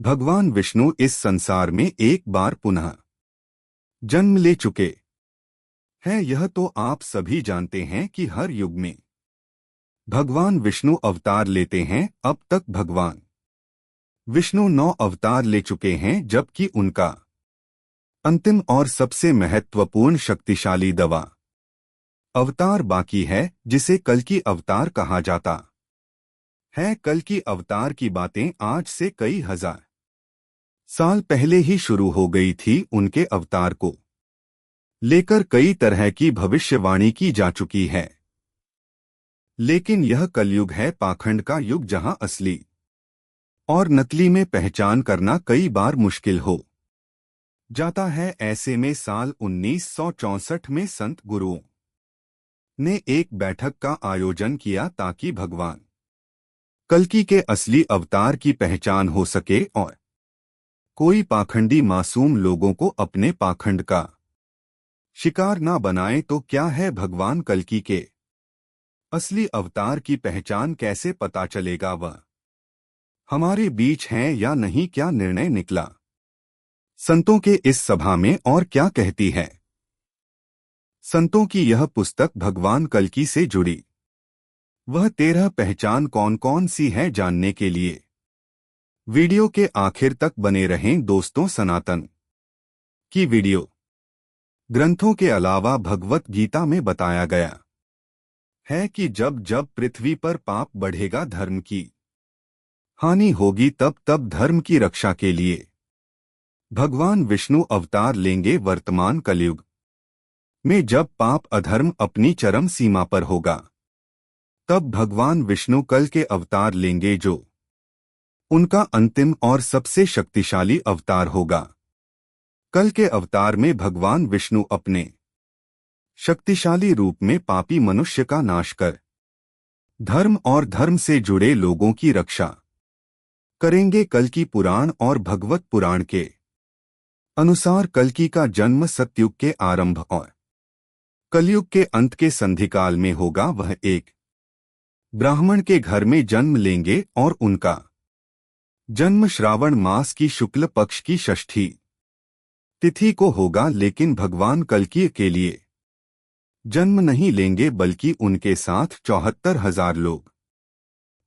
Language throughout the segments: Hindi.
भगवान विष्णु इस संसार में एक बार पुनः जन्म ले चुके हैं। यह तो आप सभी जानते हैं कि हर युग में भगवान विष्णु अवतार लेते हैं। अब तक भगवान विष्णु 9 अवतार ले चुके हैं, जबकि उनका अंतिम और सबसे महत्वपूर्ण शक्तिशाली दवा अवतार बाकी है, जिसे कल्कि अवतार कहा जाता है। कल्कि अवतार की बातें आज से कई हजार साल पहले ही शुरू हो गई थी। उनके अवतार को लेकर कई तरह की भविष्यवाणी की जा चुकी है, लेकिन यह कलयुग है, पाखंड का युग, जहां असली और नकली में पहचान करना कई बार मुश्किल हो जाता है। ऐसे में साल 1964 में संत गुरुओं ने एक बैठक का आयोजन किया ताकि भगवान कल्कि के असली अवतार की पहचान हो सके और कोई पाखंडी मासूम लोगों को अपने पाखंड का शिकार ना बनाए। तो क्या है भगवान कल्कि के असली अवतार की पहचान कैसे पता चलेगा? वह हमारे बीच हैं या नहीं? क्या निर्णय निकला संतों के इस सभा में और क्या कहती है संतों की यह पुस्तक भगवान कल्कि से जुड़ी वह 13 पहचान कौन कौन सी है? जानने के लिए वीडियो के आखिर तक बने रहें दोस्तों। सनातन की वीडियो ग्रंथों के अलावा भगवत गीता में बताया गया है कि जब जब पृथ्वी पर पाप बढ़ेगा, धर्म की हानि होगी, तब तब धर्म की रक्षा के लिए भगवान विष्णु अवतार लेंगे। वर्तमान कलयुग में जब पाप अधर्म अपनी चरम सीमा पर होगा, तब भगवान विष्णु कल के अवतार लेंगे, जो उनका अंतिम और सबसे शक्तिशाली अवतार होगा। कल के अवतार में भगवान विष्णु अपने शक्तिशाली रूप में पापी मनुष्य का नाश कर धर्म और धर्म से जुड़े लोगों की रक्षा करेंगे। कल्कि पुराण और भगवत पुराण के अनुसार कल्कि का जन्म सतयुग के आरंभ और कलयुग के अंत के संधिकाल में होगा। वह एक ब्राह्मण के घर में जन्म लेंगे और उनका जन्म श्रावण मास की शुक्ल पक्ष की षष्ठी तिथि को होगा। लेकिन भगवान कल्कि के लिए जन्म नहीं लेंगे, बल्कि उनके साथ 74,000 लोग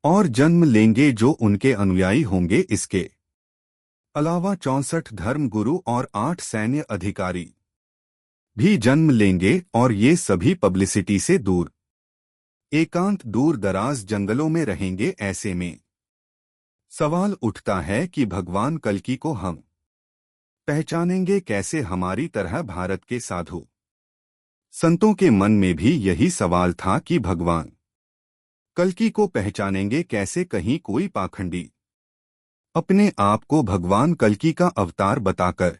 और जन्म लेंगे, जो उनके अनुयायी होंगे। इसके अलावा 64 धर्म गुरु और 8 सैन्य अधिकारी भी जन्म लेंगे, और ये सभी पब्लिसिटी से दूर एकांत दूर दराज जंगलों में रहेंगे। ऐसे में सवाल उठता है कि भगवान कल्कि को हम पहचानेंगे कैसे? हमारी तरह भारत के साधु संतों के मन में भी यही सवाल था कि भगवान कल्कि को पहचानेंगे कैसे? कहीं कोई पाखंडी अपने आप को भगवान कल्कि का अवतार बताकर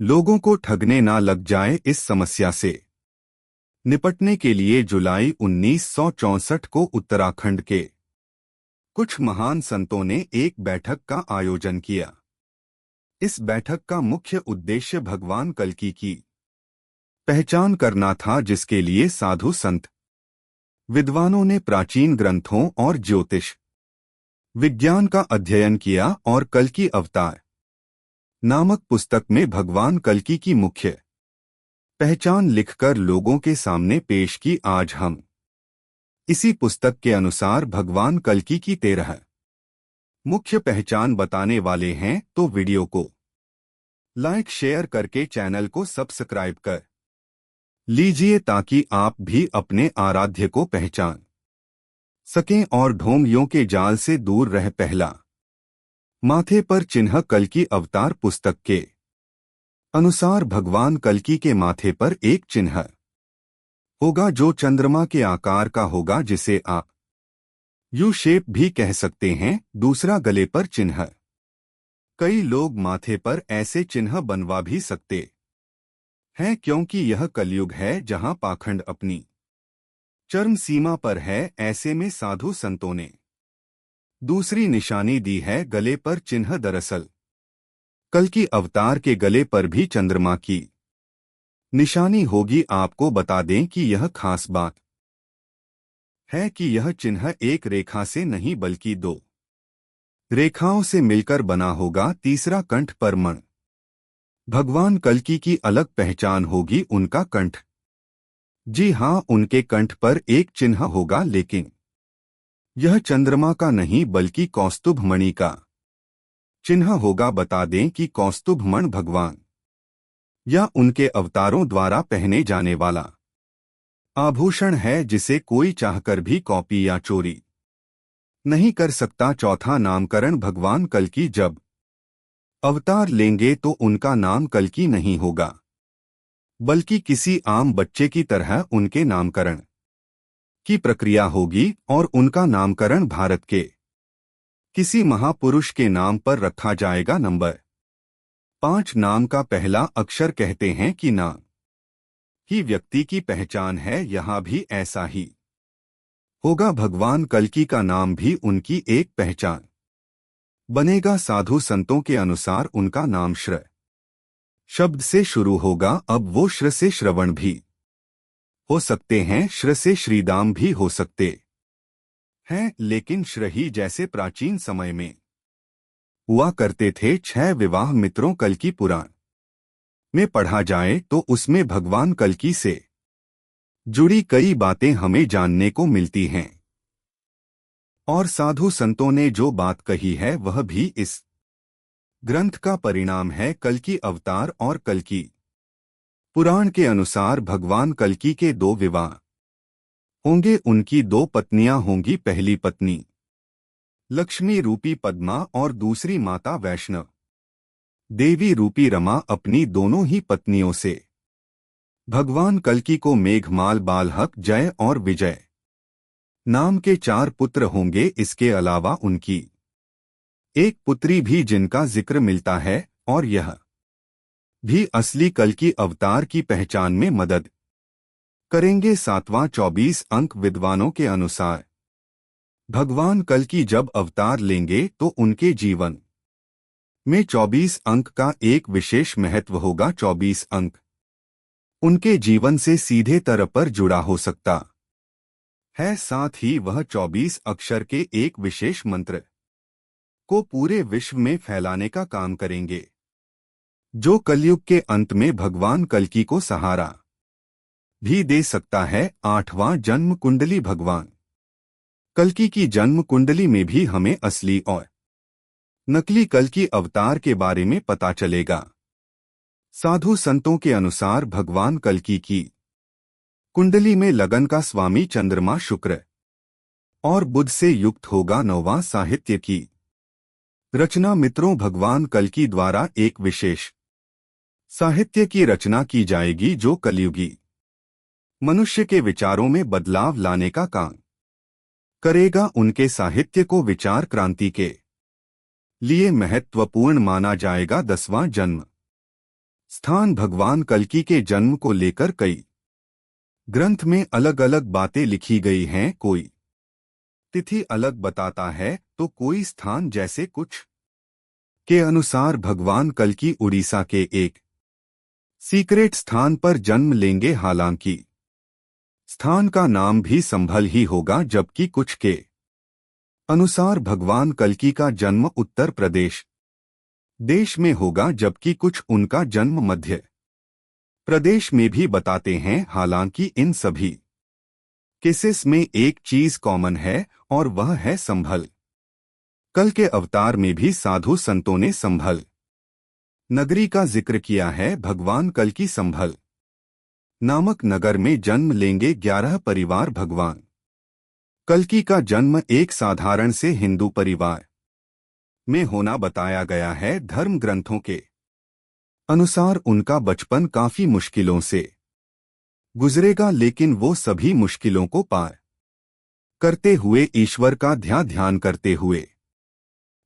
लोगों को ठगने ना लग जाए। इस समस्या से निपटने के लिए जुलाई 1964 को उत्तराखंड के कुछ महान संतों ने एक बैठक का आयोजन किया। इस बैठक का मुख्य उद्देश्य भगवान कल्कि की पहचान करना था, जिसके लिए साधु संत विद्वानों ने प्राचीन ग्रंथों और ज्योतिष विज्ञान का अध्ययन किया और कल्कि अवतार नामक पुस्तक में भगवान कल्कि की मुख्य पहचान लिखकर लोगों के सामने पेश की। आज हम इसी पुस्तक के अनुसार भगवान कल्कि की 13 मुख्य पहचान बताने वाले हैं। तो वीडियो को लाइक शेयर करके चैनल को सब्सक्राइब कर लीजिए, ताकि आप भी अपने आराध्य को पहचान सकें और ढोंगियों के जाल से दूर रह। पहला, माथे पर चिन्ह। कल्कि अवतार पुस्तक के अनुसार भगवान कल्कि के माथे पर एक चिन्ह होगा, जो चंद्रमा के आकार का होगा, जिसे आप यू शेप भी कह सकते हैं। दूसरा, गले पर चिन्ह। कई लोग माथे पर ऐसे चिन्ह बनवा भी सकते हैं, क्योंकि यह कलयुग है जहां पाखंड अपनी चरम सीमा पर है। ऐसे में साधु संतों ने दूसरी निशानी दी है, गले पर चिन्ह। दरअसल कल्कि अवतार के गले पर भी चंद्रमा की निशानी होगी। आपको बता दें कि यह खास बात है कि यह चिन्ह एक रेखा से नहीं, बल्कि 2 रेखाओं से मिलकर बना होगा तीसरा कंठ परमण। भगवान कल्कि की अलग पहचान होगी उनका कंठ। जी हाँ, उनके कंठ पर एक चिन्ह होगा, लेकिन यह चंद्रमा का नहीं बल्कि कौस्तुभ मणि का चिन्ह होगा। बता दें कि कौस्तुभ मणि भगवान या उनके अवतारों द्वारा पहने जाने वाला आभूषण है, जिसे कोई चाहकर भी कॉपी या चोरी नहीं कर सकता। चौथा नामकरण भगवान कल्कि जब अवतार लेंगे तो उनका नाम कल्कि नहीं होगा, बल्कि किसी आम बच्चे की तरह उनके नामकरण की प्रक्रिया होगी और उनका नामकरण भारत के किसी महापुरुष के नाम पर रखा जाएगा। नंबर 5 नाम का पहला अक्षर कहते हैं कि नाम ही व्यक्ति की पहचान है। यहाँ भी ऐसा ही होगा। भगवान कल्कि का नाम भी उनकी एक पहचान बनेगा। साधु संतों के अनुसार उनका नाम श्र शब्द से शुरू होगा। अब वो श्र से श्रवण भी हो सकते हैं, श्र से श्रीदाम भी हो सकते हैं, लेकिन श्र ही जैसे प्राचीन समय में हुआ करते थे। 6 विवाह मित्रों कल्कि पुराण में पढ़ा जाए तो उसमें भगवान कल्कि से जुड़ी कई बातें हमें जानने को मिलती हैं, और साधु संतों ने जो बात कही है वह भी इस ग्रंथ का परिणाम है। कल्कि अवतार और कल्कि पुराण के अनुसार भगवान कल्कि के 2 विवाह होंगे। उनकी 2 पत्नियां होंगी। पहली पत्नी लक्ष्मी रूपी पद्मा और दूसरी माता वैष्णव देवी रूपी रमा। अपनी दोनों ही पत्नियों से भगवान कल्कि को मेघमाल, बालहक, जय और विजय नाम के 4 पुत्र होंगे। इसके अलावा उनकी एक पुत्री भी जिनका जिक्र मिलता है, और यह भी असली कल्कि अवतार की पहचान में मदद करेंगे। 7वां 24 अंक विद्वानों के अनुसार भगवान कल्कि जब अवतार लेंगे तो उनके जीवन में 24 अंक का एक विशेष महत्व होगा। 24 अंक उनके जीवन से सीधे तरह पर जुड़ा हो सकता है, साथ ही वह 24 अक्षर के एक विशेष मंत्र को पूरे विश्व में फैलाने का काम करेंगे, जो कलयुग के अंत में भगवान कल्कि को सहारा भी दे सकता है। 8वां जन्म कुंडली भगवान कल्कि की जन्म कुंडली में भी हमें असली और नकली कल्कि अवतार के बारे में पता चलेगा। साधु संतों के अनुसार भगवान कल्कि की कुंडली में लगन का स्वामी चंद्रमा शुक्र और बुध से युक्त होगा। 9वां साहित्य की रचना मित्रों भगवान कल्कि द्वारा एक विशेष साहित्य की रचना की जाएगी, जो कलयुगी मनुष्य के विचारों में बदलाव लाने का काम करेगा। उनके साहित्य को विचार क्रांति के लिए महत्वपूर्ण माना जाएगा। 10वां जन्म स्थान भगवान कल्कि के जन्म को लेकर कई ग्रंथ में अलग अलग बातें लिखी गई हैं। कोई तिथि अलग बताता है तो कोई स्थान, जैसे कुछ के अनुसार भगवान कल्कि उड़ीसा के एक सीक्रेट स्थान पर जन्म लेंगे। हालांकि स्थान का नाम भी संभल ही होगा, जबकि कुछ के अनुसार भगवान कल्कि का जन्म उत्तर प्रदेश देश में होगा, जबकि कुछ उनका जन्म मध्य प्रदेश में भी बताते हैं। हालांकि इन सभी केसेस में एक चीज कॉमन है, और वह है संभल। कल के अवतार में भी साधु संतों ने संभल नगरी का जिक्र किया है। भगवान कल्कि संभल नामक नगर में जन्म लेंगे। 11 परिवार भगवान कल्कि का जन्म एक साधारण से हिंदू परिवार में होना बताया गया है। धर्म ग्रंथों के अनुसार उनका बचपन काफी मुश्किलों से गुजरेगा, लेकिन वो सभी मुश्किलों को पार करते हुए ईश्वर का ध्यान करते हुए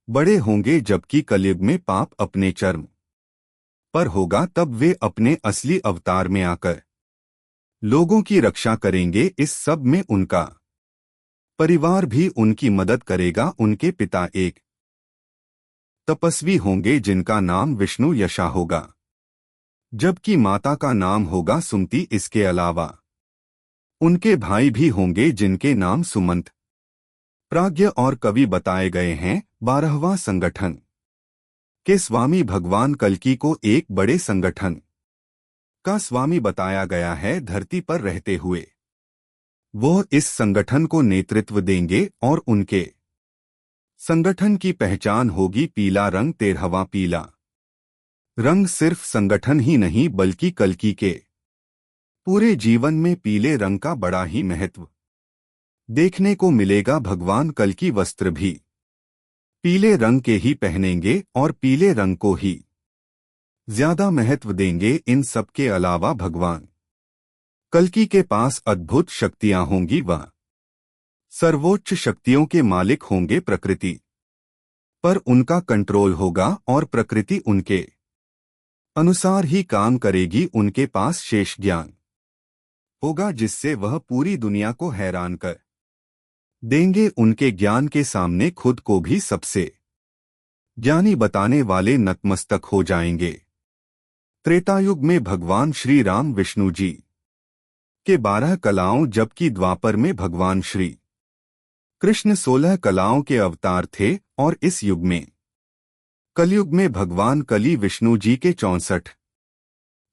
बड़े होंगे। जबकि कलयुग में पाप अपने चरम पर होगा, तब वे अपने असली अवतार में आकर लोगों की रक्षा करेंगे। इस सब में उनका परिवार भी उनकी मदद करेगा। उनके पिता एक तपस्वी होंगे जिनका नाम विष्णु यशा होगा, जबकि माता का नाम होगा सुमति। इसके अलावा उनके भाई भी होंगे जिनके नाम सुमंत प्राज्ञ और कवि बताए गए हैं। 12वां संगठन के स्वामी भगवान कल्कि को एक बड़े संगठन का स्वामी बताया गया है। धरती पर रहते हुए वो इस संगठन को नेतृत्व देंगे और उनके संगठन की पहचान होगी पीला रंग। 13वां पीला रंग सिर्फ संगठन ही नहीं बल्कि कल्कि के पूरे जीवन में पीले रंग का बड़ा ही महत्व देखने को मिलेगा। भगवान कल्कि वस्त्र भी पीले रंग के ही पहनेंगे और पीले रंग को ही ज्यादा महत्व देंगे। इन सब के अलावा भगवान कल्कि के पास अद्भुत शक्तियां होंगी। वह सर्वोच्च शक्तियों के मालिक होंगे। प्रकृति पर उनका कंट्रोल होगा और प्रकृति उनके अनुसार ही काम करेगी। उनके पास शेष ज्ञान होगा जिससे वह पूरी दुनिया को हैरान कर देंगे। उनके ज्ञान के सामने खुद को भी सबसे ज्ञानी बताने वाले नतमस्तक हो जाएंगे। त्रेतायुग में भगवान श्री राम विष्णु जी के 12 कलाओं जबकि द्वापर में भगवान श्री कृष्ण 16 कलाओं के अवतार थे और इस युग में कलयुग में भगवान कलि विष्णु जी के 64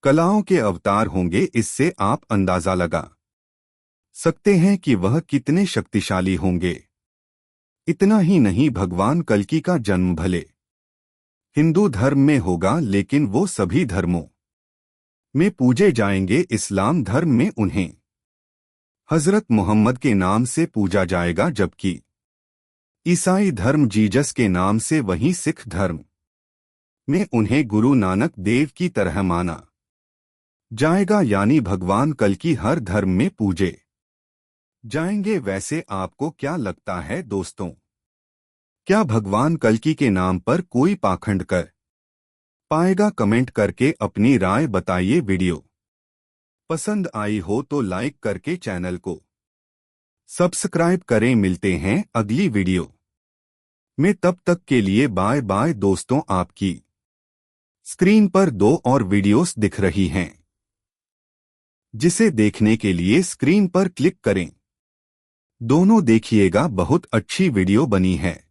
कलाओं के अवतार होंगे। इससे आप अंदाजा लगा सकते हैं कि वह कितने शक्तिशाली होंगे। इतना ही नहीं भगवान कल्कि का जन्म भले हिंदू धर्म में होगा लेकिन वो सभी धर्मों में पूजे जाएंगे। इस्लाम धर्म में उन्हें हजरत मोहम्मद के नाम से पूजा जाएगा जबकि ईसाई धर्म जीसस के नाम से, वहीं सिख धर्म में उन्हें गुरु नानक देव की तरह माना जाएगा। यानी भगवान कल्कि हर धर्म में पूजे जाएंगे। वैसे आपको क्या लगता है दोस्तों, क्या भगवान कल्कि के नाम पर कोई पाखंड कर पाएगा? कमेंट करके अपनी राय बताइए। वीडियो पसंद आई हो तो लाइक करके चैनल को सब्सक्राइब करें। मिलते हैं अगली वीडियो में, तब तक के लिए बाय बाय दोस्तों। आपकी स्क्रीन पर 2 और वीडियोस दिख रही हैं, जिसे देखने के लिए स्क्रीन पर क्लिक करें। दोनों देखिएगा, बहुत अच्छी वीडियो बनी है।